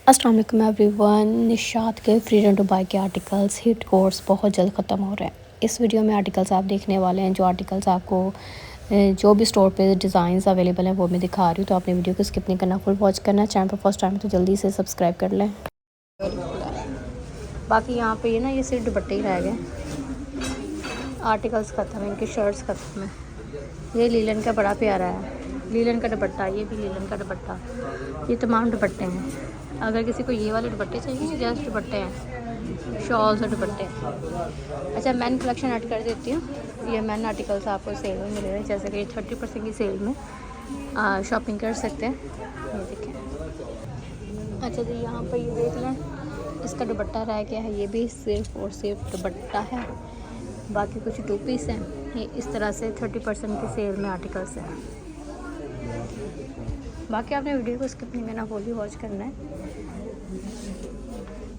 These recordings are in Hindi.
अस्सलाम वालेकुम एवरीवन। निशात के फ्रीडम टू बाय के आर्टिकल्स हिट कोर्स बहुत जल्द ख़त्म हो रहे हैं। इस वीडियो में आर्टिकल्स आप देखने वाले हैं। जो आर्टिकल्स आपको जो भी स्टोर पे डिज़ाइंस अवेलेबल हैं वो मैं दिखा रही हूँ, तो आपने वीडियो को स्किप नहीं करना, फुल वॉच करना। चैनल पर फर्स्ट टाइम तो जल्दी से सब्सक्राइब कर लें। बाकी यहाँ पे ये ना, ये सिर्फ दुपट्टे ही रह गए, आर्टिकल्स ख़त्म है, इनकी शर्ट्स ख़त्म है। ये लीलन का बड़ा प्यारा है, लीलन का दुपट्टा, ये भी लीलन का दुपट्टा, ये तमाम दुपट्टे हैं। अगर किसी को ये वाले दुपट्टे चाहिए, जस्ट दुपट्टे हैं, शॉल्स और दुपट्टे। अच्छा, मैन कलेक्शन ऐड कर देती हूँ। ये मैन आर्टिकल्स आपको सेल में मिलेगा, जैसे कि 30% की सेल में शॉपिंग कर सकते हैं। ये देखें। अच्छा जी, यहाँ पर ये देख लें, इसका दुपट्टा रह गया है, ये भी सिर्फ और सिर्फ दुपट्टा है। बाकी कुछ 2 पीस हैं। ये इस तरह से 30% की सेल में आर्टिकल्स हैं। बाकी आपने वीडियो को स्किप नहीं करना, फुली वॉच करना है।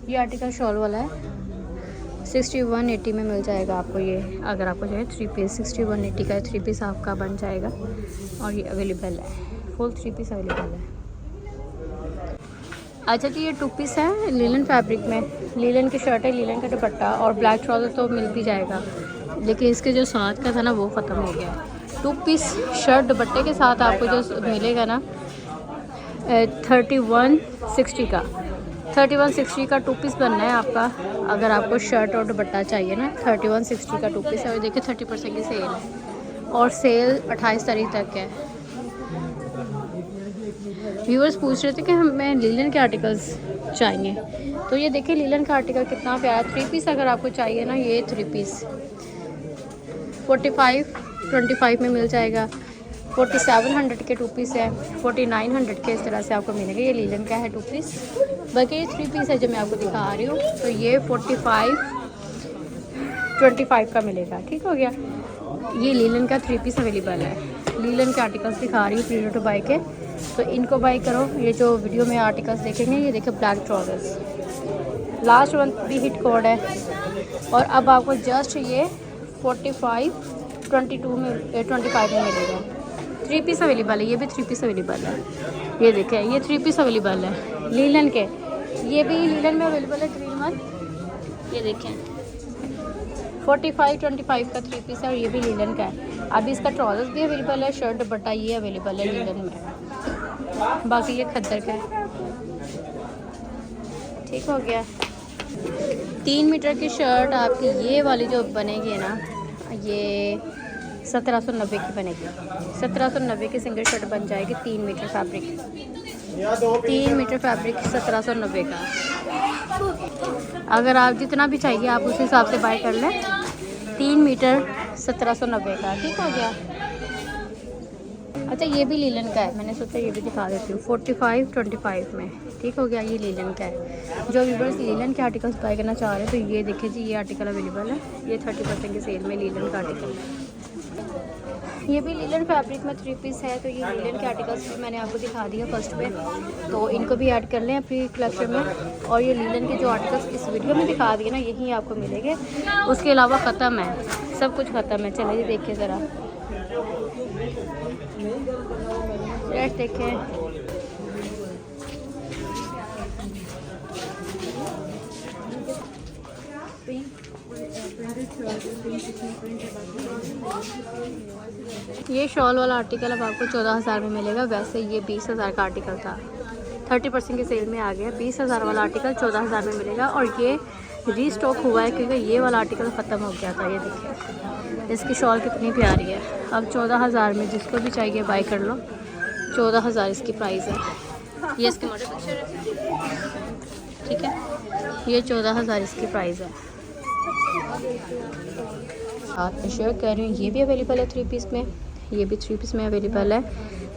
ये आर्टिकल शॉल वाला है, 6180 में मिल जाएगा आपको। ये अगर आपको चाहिए 3 पीस, 6180 का 3 पीस आपका बन जाएगा। और ये अवेलेबल है, फुल 3 पीस अवेलेबल है। अच्छा जी, ये 2 पीस है लीलन फैब्रिक में। लीलन की शर्ट है, लीलन का दुपट्टा और ब्लैक ट्राउज़र तो मिल भी जाएगा, लेकिन इसके जो साथ का था ना वो ख़त्म हो गया। 2 पीस शर्ट दुपट्टे के साथ आपको जो मिलेगा ना 3160 का, 3160 का 2 पीस बनना है आपका। अगर आपको शर्ट और दुपट्टा चाहिए ना, 3160 का 2 पीस है। और देखिए 30% की सेल है, और सेल 28 तारीख तक है। व्यूअर्स पूछ रहे थे कि हमें लीलन के आर्टिकल्स चाहिए, तो ये देखिए लीलन का आर्टिकल कितना प्यारा। 3 पीस अगर आपको चाहिए ना, ये 3 पीस 45-25 में मिल जाएगा। 4700 के 2 पीस है, 4900 के इस तरह से आपको मिलेगा। ये लीलन का है 2 पीस। बाकी ये 3 पीस है जो मैं आपको दिखा रही हूँ, तो ये 45-25 का मिलेगा। ठीक हो गया। ये लीलन का 3 पीस अवेलेबल है। लीलन के आर्टिकल्स दिखा रही हूँ फ्रीडम टू बाय के, तो इनको बाय करो। ये जो वीडियो में आर्टिकल्स देखेंगे, ये देखिए ब्लैक ट्राउजर्स, लास्ट वन भी हिट कोड है। और अब आपको जस्ट ये 45-22 में 25 में मिलेगा। 3 पीस अवेलेबल है, ये भी 3 पीस अवेलेबल है। ये देखें, ये 3 पीस अवेलेबल है लीलन के। ये भी लीलन में अवेलेबल है, ग्रीन वन। ये देखें 45-25 का 3 पीस है, और ये भी लीलन का है। अभी इसका ट्राउजर्स भी अवेलेबल है, शर्ट दुपट्टा ये अवेलेबल है लीलन में। बाकी ये खद्दर का है। ठीक हो गया। 3 मीटर की शर्ट आपकी ये वाली जो बनेगी ना, ये 1790 की बनेगी। 1790 की सिंगल शर्ट बन जाएगी। 3 मीटर फैब्रिक, 3 मीटर फैब्रिक 1790 का। अगर आप जितना भी चाहिए आप उस हिसाब से बाय कर लें। 3 मीटर 1790 का। ठीक हो गया। अच्छा, ये भी लीलन का है, मैंने सोचा ये भी दिखा देती हूँ। 45-25 में। ठीक हो गया। ये लीलन का है। जो व्यूअर्स लीलन के आर्टिकल्स बाय करना चाह रहे हैं, तो ये देखिए जी, ये आर्टिकल अवेलेबल है। ये 30% की सेल में लीलन का आर्टिकल है। ये भी लीलन फैब्रिक में 3 पीस है, तो ये लीलन के आर्टिकल्स भी मैंने आपको दिखा दिया फर्स्ट पे, तो इनको भी ऐड कर लें अपनी कलेक्शन में। और ये लीलन के जो आर्टिकल्स इस वीडियो में दिखा दिए ना, यही आपको मिलेंगे। उसके अलावा ख़त्म है, सब कुछ ख़त्म है। चलिए देखिए ज़रा, देखें। ये शॉल वाला आर्टिकल अब आपको 14,000 में मिलेगा। वैसे ये 20,000 का आर्टिकल था, 30% की सेल में आ गया। 20,000 वाला आर्टिकल 14,000 में मिलेगा। और ये रीस्टॉक हुआ है, क्योंकि ये वाला आर्टिकल ख़त्म हो गया था। ये देखिए इसकी शॉल कितनी प्यारी है। अब 14,000 में जिसको भी चाहिए बाय कर लो। 14,000 इसकी प्राइस है। ये इसके मॉडल पिक्चर है। ठीक है, ये 14,000 इसकी प्राइस है। आप मैं शेयर कर रही हूँ, ये भी अवेलेबल है 3 पीस में। ये भी 3 पीस में अवेलेबल है।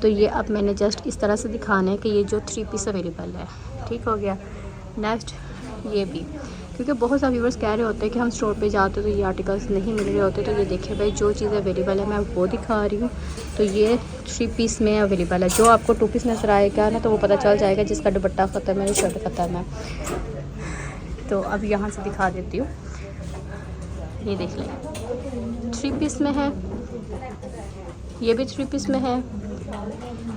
तो ये अब मैंने जस्ट इस तरह से दिखाना है कि ये जो 3 पीस अवेलेबल है। ठीक हो गया। नेक्स्ट ये भी, क्योंकि बहुत सारे व्यूअर्स कह रहे होते हैं कि हम स्टोर पे जाते तो ये आर्टिकल्स नहीं मिल रहे होते। तो ये देखिए भाई, जो चीज़ अवेलेबल है मैं वो दिखा रही हूँ। तो ये 3 पीस में अवेलेबल है। जो आपको 2 पीस नजर आएगा ना, तो वो पता चल जाएगा जिसका दुपट्टा ख़त्म है, शर्ट ख़त्म है। तो अब यहाँ से दिखा देती हूँ। ये देख लें, 3 पीस में है, ये भी 3 पीस में है,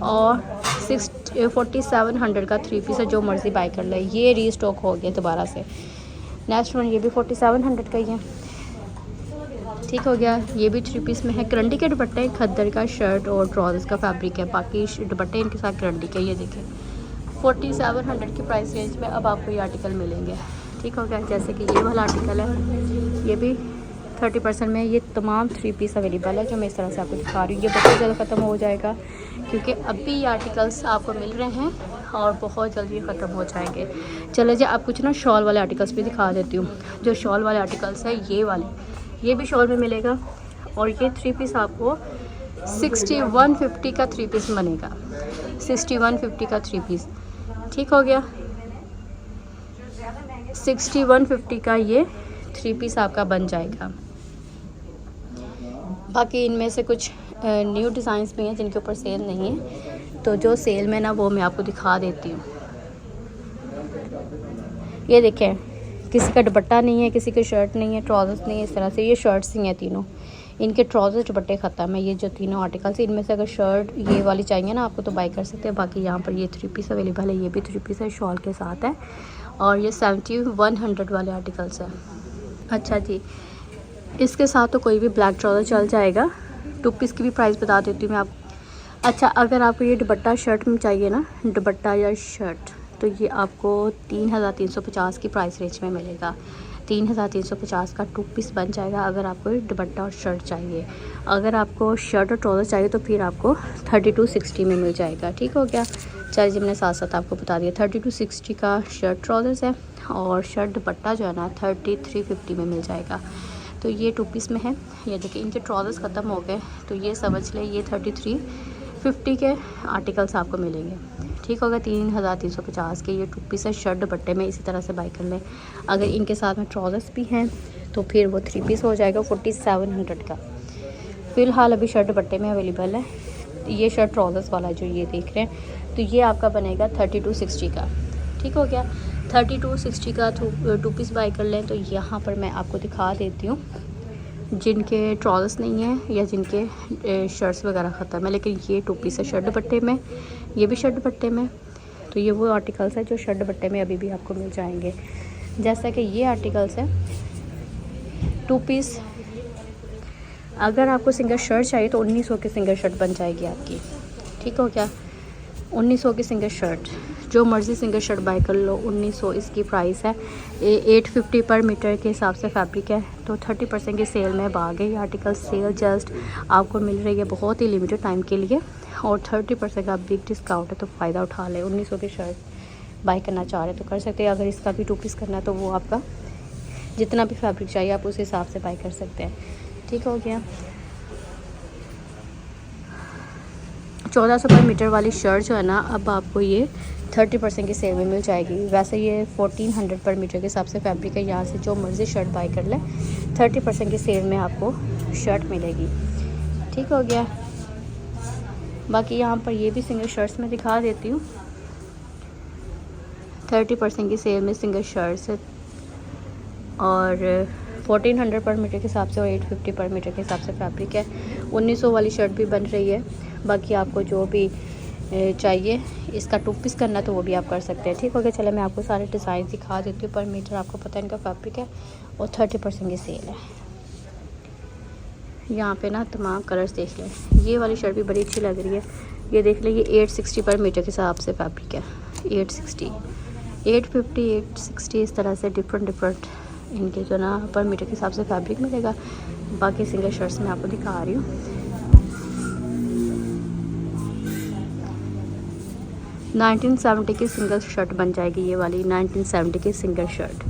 और 4700 का 3 पीस है, जो मर्ज़ी बाय कर ले। ये रीस्टॉक हो गया दोबारा से। नेक्स्ट वन ये भी 4700 का ही है, ठीक हो गया। ये भी 3 पीस में है। करंडी के दुपट्टे, खद्दर का शर्ट और ट्राउजर्स का फैब्रिक है, बाकी दुपट्टे इनके साथ करंडी के। ये देखें 4700 की प्राइस रेंज में अब आपको ये आर्टिकल मिलेंगे, ठीक हो गया। जैसे कि ये वाला आर्टिकल है, ये भी 30% में ये तमाम 3 पीस अवेलेबल है, जो मैं इस तरह से आपको दिखा रही हूँ। ये बहुत जल्द ख़त्म हो जाएगा, क्योंकि अभी ये आर्टिकल्स आपको मिल रहे हैं और बहुत जल्दी ख़त्म हो जाएंगे। चलो जी, आप कुछ ना शॉल वाले आर्टिकल्स भी दिखा देती हूँ। जो शॉल वाले आर्टिकल्स है ये वाले, ये भी शॉल में मिलेगा। और ये 3 पीस आपको 6150 का 3 पीस बनेगा, 6150 का 3 पीस, ठीक हो गया। 6150 का ये 3 पीस आपका बन जाएगा। बाकी इनमें से कुछ न्यू डिज़ाइंस भी हैं जिनके ऊपर सेल नहीं है, तो जो सेल में ना वो मैं आपको दिखा देती हूँ। ये देखें, किसी का दुपट्टा नहीं है, किसी की शर्ट नहीं है, ट्राउजर्स नहीं है, इस तरह से। ये शर्ट्स ही हैं तीनों, इनके ट्राउजर दुपट्टे ख़त्म है। ये जो तीनों आर्टिकल्स, इनमें से अगर शर्ट ये वाली चाहिए ना आपको तो बाय कर सकते हैं। बाकी यहाँ पर ये 3 पीस अवेलेबल है, ये भी 3 पीस है, शॉल के साथ है। और ये 7100 वाले आर्टिकल्स हैं। अच्छा जी, इसके साथ तो कोई भी ब्लैक ट्राउज़र चल जाएगा। 2 पीस की भी प्राइस बता देती हूँ मैं आपको। अच्छा, अगर आपको ये दुपट्टा शर्ट में चाहिए ना, दुपट्टा या शर्ट, तो ये आपको 3350 की प्राइस रेंज में मिलेगा। 3350 का 2 पीस बन जाएगा अगर आपको दुपट्टा और शर्ट चाहिए। अगर आपको शर्ट और ट्राउज़र चाहिए तो फिर आपको 3260 में मिल जाएगा, ठीक हो गया। चलिए जी, मैंने साथ साथ आपको बता दिया। 3260 का शर्ट ट्राउज़र्स है और शर्ट दुपट्टा जो है ना 3350 में मिल जाएगा। तो ये 2 पीस में है। ये देखिए, इनके ट्राउज़र्स ख़त्म हो गए, तो ये समझ लें ये 3350 के आर्टिकल्स आपको मिलेंगे, ठीक होगा। 3350 के ये 2 पीस है, शर्ट दुपट्टे में। इसी तरह से बाय कर लें। अगर इनके साथ में ट्राउज़र्स भी हैं तो फिर वो 3 पीस हो जाएगा 4700 का। फ़िलहाल अभी शर्ट दुपट्टे में अवेलेबल है। ये शर्ट ट्राउज़र्स वाला जो ये देख रहे हैं, तो ये आपका बनेगा 3260 का, ठीक हो गया। 3260 का 2 पीस बाय कर लें। तो यहाँ पर मैं आपको दिखा देती हूँ जिनके ट्राउज़र्स नहीं है या जिनके शर्ट्स वगैरह ख़त्म है, लेकिन ये 2 पीस है शर्ट दुपट्टे में, ये भी शर्ट दुपट्टे में। तो ये वो आर्टिकल्स है जो शर्ट दुपट्टे में अभी भी आपको मिल जाएंगे। जैसा कि ये आर्टिकल्स है 2 पीस। अगर आपको सिंगल शर्ट चाहिए तो 1900 की सिंगल शर्ट बन जाएगी आपकी, ठीक हो क्या। 1900 की सिंगल शर्ट, जो मर्ज़ी सिंगल शर्ट बाय कर लो, 1900 इसकी प्राइस है। 850 पर मीटर के हिसाब से फैब्रिक है। तो 30% की सेल में भाग गई। आर्टिकल सेल जस्ट आपको मिल रही है बहुत ही लिमिटेड टाइम के लिए, और 30% का बिग डिस्काउंट है, तो फ़ायदा उठा लें। 1900 की शर्ट बाय करना चाह रहे तो कर सकते हैं। अगर इसका भी 2 पीस करना है तो वो आपका जितना भी फैब्रिक चाहिए आप उस हिसाब से बाय कर सकते हैं, ठीक हो गया। 1400 पर मीटर वाली शर्ट जो है ना, अब आपको ये 30% की सेल में मिल जाएगी। वैसे ये 1400 पर मीटर के हिसाब से फैब्रिक है। यहाँ से जो मर्ज़ी शर्ट बाय कर लें, 30% की सेल में आपको शर्ट मिलेगी, ठीक हो गया। बाकी यहाँ पर ये भी सिंगल शर्ट्स में दिखा देती हूँ। 30% की सेल में सिंगल शर्ट्स है, और 1400 पर मीटर के हिसाब से और 850 पर मीटर के हिसाब से फैब्रिक है। 1900 वाली शर्ट भी बन रही है। बाकी आपको जो भी चाहिए, इसका 2 पीस करना तो वो भी आप कर सकते हैं, ठीक हो गया। चलो मैं आपको सारे डिज़ाइन दिखा देती हूँ। पर मीटर आपको पता है इनका फैब्रिक है, और 30% की सेल है। यहाँ पे ना तमाम कलर्स देख लें। ये वाली शर्ट भी बड़ी अच्छी लग रही है। ये देख लें, ये 860 पर मीटर के हिसाब से फैब्रिक है। 860, 850, 860 इस तरह से डिफरेंट इनके जो ना पर मीटर के हिसाब से फैब्रिक मिलेगा। बाकी सिंगल शर्ट्स मैं आपको दिखा रही हूँ। 1970 की सिंगल शर्ट बन जाएगी ये वाली, 1970 की सिंगल शर्ट।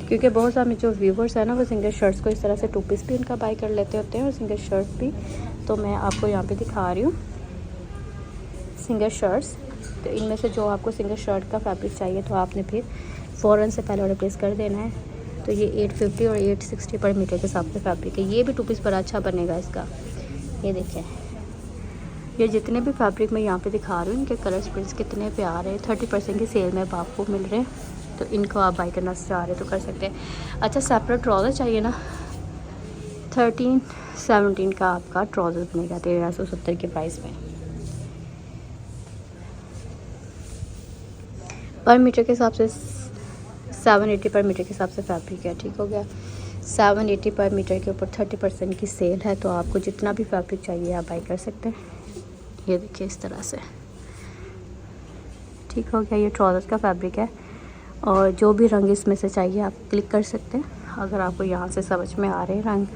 क्योंकि बहुत सारे जो व्यूवर्स हैं ना, वो सिंगल शर्ट्स को इस तरह से 2 पीस भी इनका बाय कर लेते होते हैं और सिंगल शर्ट भी। तो मैं आपको यहाँ पे दिखा रही हूँ सिंगल शर्ट्स। तो इनमें से जो आपको सिंगल शर्ट का फैब्रिक चाहिए तो आपने फिर फ़ौरन से पहले ऑर्डर प्लेस कर देना है। तो ये 850 और 860 पर मीटर के हिसाब से फैब्रिक है। ये भी 2 पीस बड़ा अच्छा बनेगा इसका। ये देखें, ये जितने भी फैब्रिक मैं यहाँ पे दिखा रही हूँ, इनके कलर्स प्रिंट्स कितने प्यारे हैं। 30% की सेल में आपको मिल रहे हैं, तो इनको आप बाई करना चाह रहे तो कर सकते हैं। अच्छा, सेपरेट ट्राउज़र चाहिए ना, 13-17 का आपका ट्राउज़र बनेगा 1370 के प्राइस में। पर मीटर के हिसाब से 780 पर मीटर के हिसाब से फैब्रिक है, ठीक हो गया। 780 पर मीटर के ऊपर 30% की सेल है, तो आपको जितना भी फैब्रिक चाहिए आप बाई कर सकते हैं। ये देखिए इस तरह से, ठीक हो गया। ये ट्राउज़र का फैब्रिक है और जो भी रंग इसमें से चाहिए आप क्लिक कर सकते हैं। अगर आपको यहाँ से समझ में आ रहे हैं रंग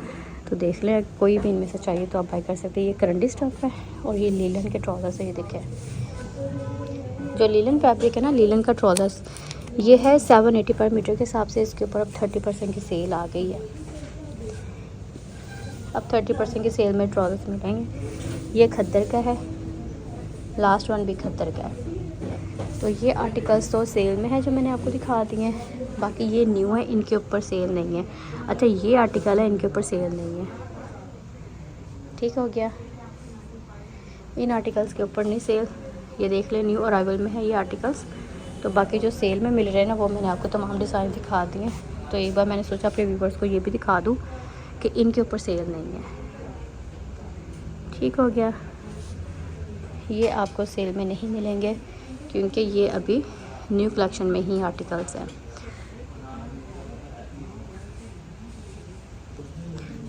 तो देख लें, कोई भी इनमें से चाहिए तो आप बाई कर सकते हैं। ये करंडी स्टफ है और ये लीलन के ट्राउज़र से, ये देखिए जो लीलन फैब्रिक है ना, लीलन का ट्राउज़र्स ये है 780 पर मीटर के हिसाब से। इसके ऊपर अब 30% की सेल आ गई है। अब 30% की सेल में ट्राउज़र्स मिलेंगे। ये खद्दर का है, लास्ट वन भी खद्दर का है। तो ये आर्टिकल्स तो सेल में है जो मैंने आपको दिखा दिए हैं, बाकी ये न्यू है, इनके ऊपर सेल नहीं है। अच्छा ये आर्टिकल है, इनके ऊपर सेल नहीं है, ठीक हो गया। इन आर्टिकल्स के ऊपर नहीं सेल, ये देख लें न्यू अराइवल में है ये आर्टिकल्स। तो बाकी जो सेल में मिल रहे हैं ना वो मैंने आपको तमाम डिज़ाइन दिखा दिए। तो एक बार मैंने सोचा अपने व्यूवर्स को ये भी दिखा दूँ कि इनके ऊपर सेल नहीं है, ठीक हो गया। ये आपको सेल में नहीं मिलेंगे क्योंकि ये अभी न्यू कलेक्शन में ही आर्टिकल्स हैं।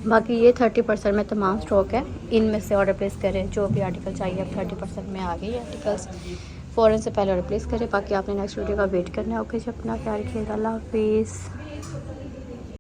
बाकी ये 30% में तमाम स्टॉक है, इनमें से ऑर्डर प्लेस करें। जो भी आर्टिकल चाहिए अब 30% में आ गई आर्टिकल्स, फ़ौरन से पहले ऑर्डर प्लेस करें। बाकी आपने नेक्स्ट वीडियो का वेट करना है। ओके जी, अपना ख्याल रखिएगा, अल्लाह हाफिज़।